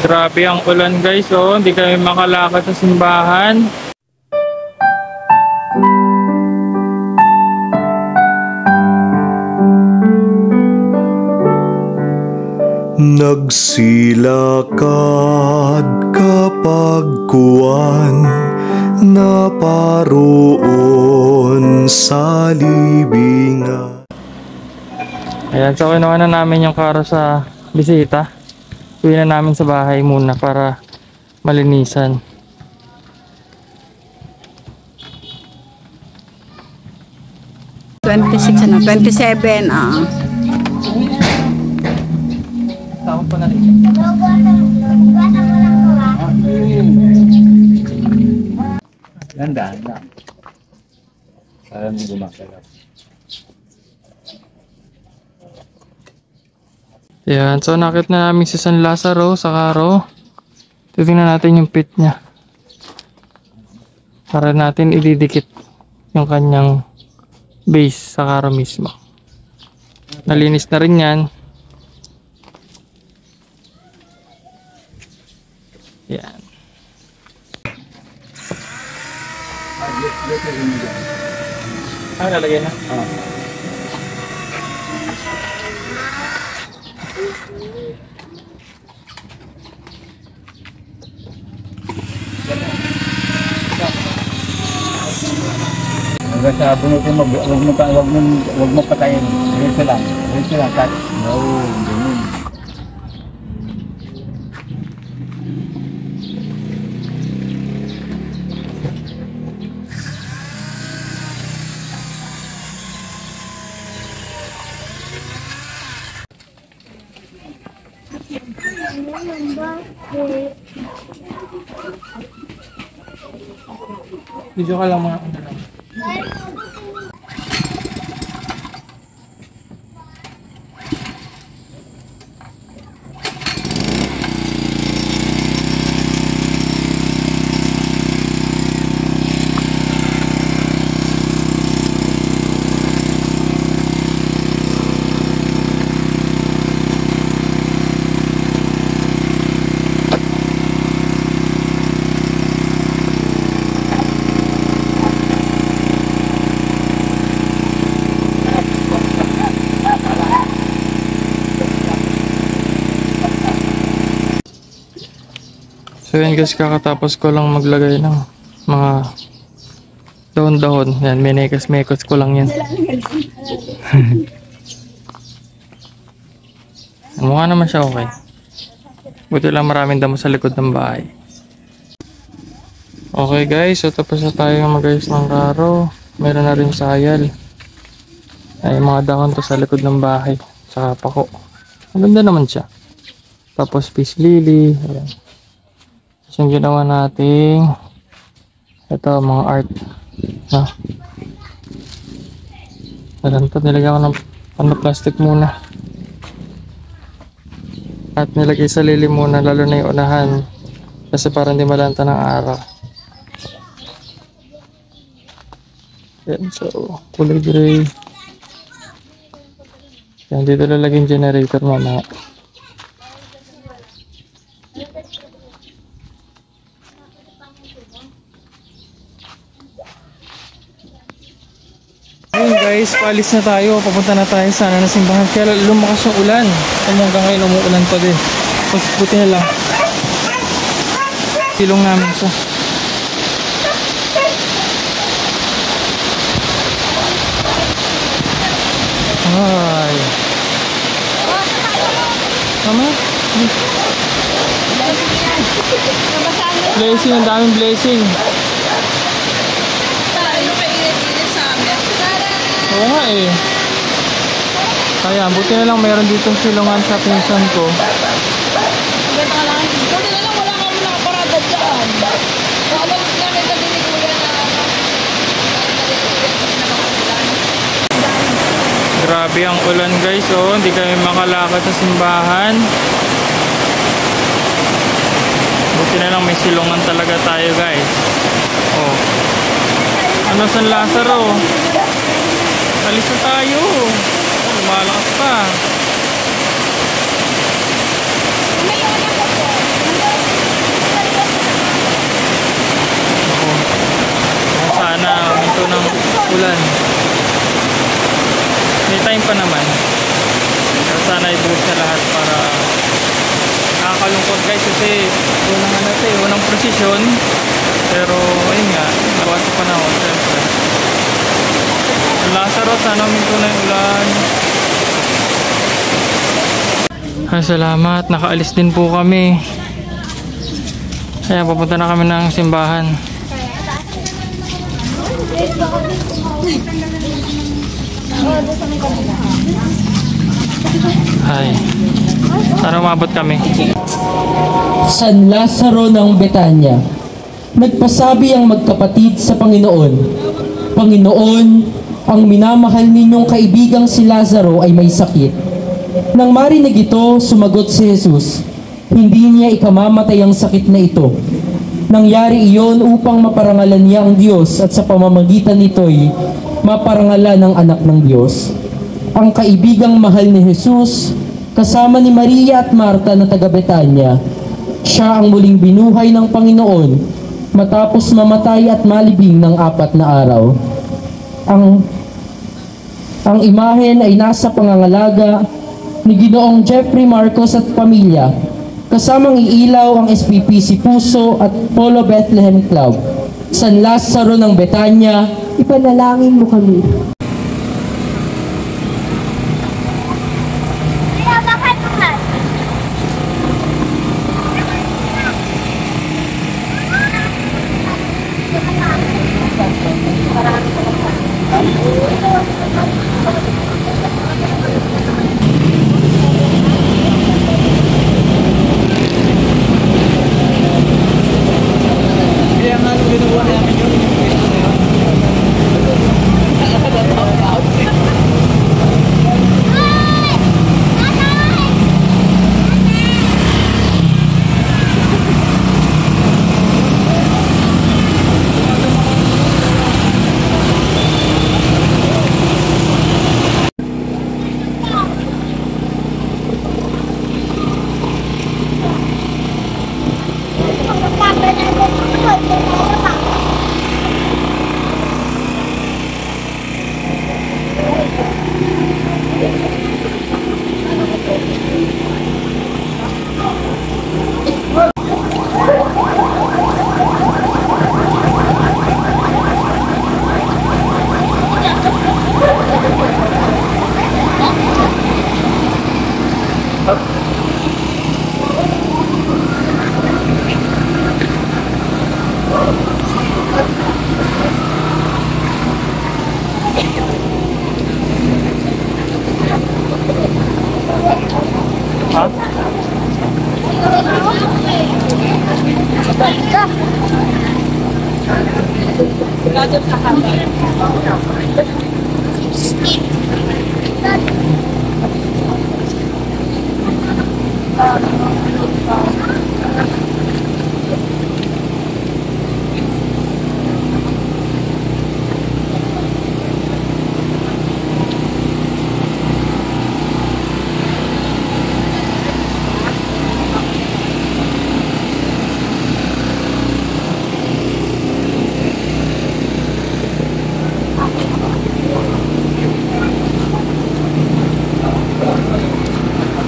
Grabe ang ulan guys, oh. Hindi kami makalakad sa simbahan. Nagsilakad kapag kuwan naparoon sa libingan. Ayan, so kinuha na namin yung karo sa bisita. Uwi na namin sa bahay muna para malinisan. $26 ano? $27 ah. Tao pa na rin. Ganda na. Para hindi gumagalap. Ayan, so nakit na namin si San Lazaro sa karo. Titingnan natin yung pit niya. Para natin ididikit yung kanyang base sa karo mismo. Nalinis na rin yan. Yan. Lalagay na? Hanggang sa bunutin mo, wag mo patayin. Diretso lang, cut. No, ganun. Video ka lang mga So yun guys, kakatapos ko lang maglagay ng mga dahon-dahon. Yan, menekas-mekos ko lang yan. Mukha naman siya okay. Buti lang maraming damo sa likod ng bahay. Okay guys, so tapos na tayo mag-ayos ng karo. Meron na rin sayal. Ay, mga dahon to sa likod ng bahay. Saka pako. Maganda naman siya. Tapos peace lily. Ayan. Yung ginawa nating ito, mga art na to, nilagyan ko ng plastic muna at nilagay sa lilim muna, lalo na yung unahan kasi para hindi malanta ng araw. Yan, so kulay gray. Yan, dito lalagyan generator mamaya. Ayun guys, paalis na tayo. Papunta na tayo sana na simbahan. Kaya lumakas yung ulan. Hanggang ngayon umuulan pa din. Tapos buti na lang. Silong namin siya. Ay. Mama? Blessing, ang daming blessing. Oo nga eh. Kaya, buti na lang mayroon ditong silungan sa pinsan ko. Buti na lang wala kami nakaparada dyan. Alam namin gabi ni Kuya na Grabe ang ulan guys, oh. Hindi kami makalakad sa simbahan. Buti na lang may silungan talaga tayo guys. Oh. Ano, San Lazaro? Alis na tayo. Lumalakas pa. may una ko po. naman. Pero sana ibuhos na lahat para nakakalungkot guys kasi unang prosesyon. Pero ayun nga, lawas sa panahon syempre. Lazaro, sana huminto na yung ulan. Salamat, nakaalis din po kami. Kaya papunta na kami ng simbahan. Ay, sana umabot kami. San Lazaro ng Betania. Nagpasabi ang magkapatid sa Panginoon, Panginoon, ang minamahal ninyong kaibigang si Lazaro ay may sakit. Nang marinig ito, sumagot si Jesus, hindi niya ikamamatay ang sakit na ito. Nangyari iyon upang maparangalan niya ang Diyos at sa pamamagitan nito'y maparangalan ang anak ng Diyos. Ang kaibigang mahal ni Jesus, kasama ni Maria at Marta na taga Betania, siya ang muling binuhay ng Panginoon matapos mamatay at malibing ng 4 na araw. Ang imahen ay nasa pangangalaga ni Ginoong Jeffrey Marcos at pamilya, kasamang iilaw ang SPPC Puso at Polo Bethlehem Club. San Lazaro ng Betania, ipanalangin mo kami.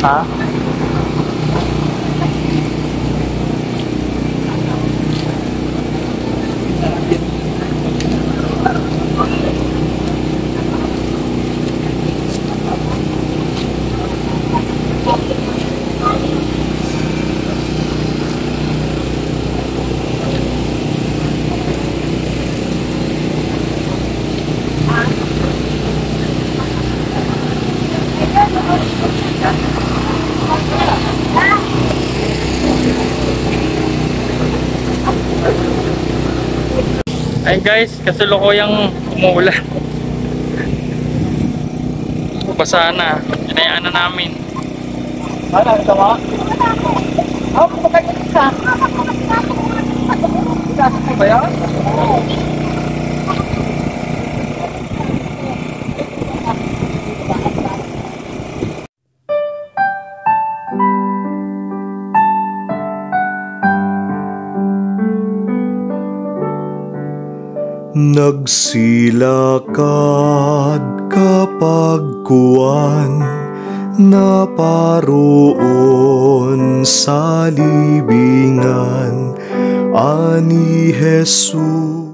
Ha? Ay guys, kasulukuyang umuulan. Basa na. Inayaan na namin. Ano, ito mo? Ako, pagkakas ka. Pagkakas mo ba yan? Nagsilakad kapagkuan, naparoon sa libingan ani Jesus.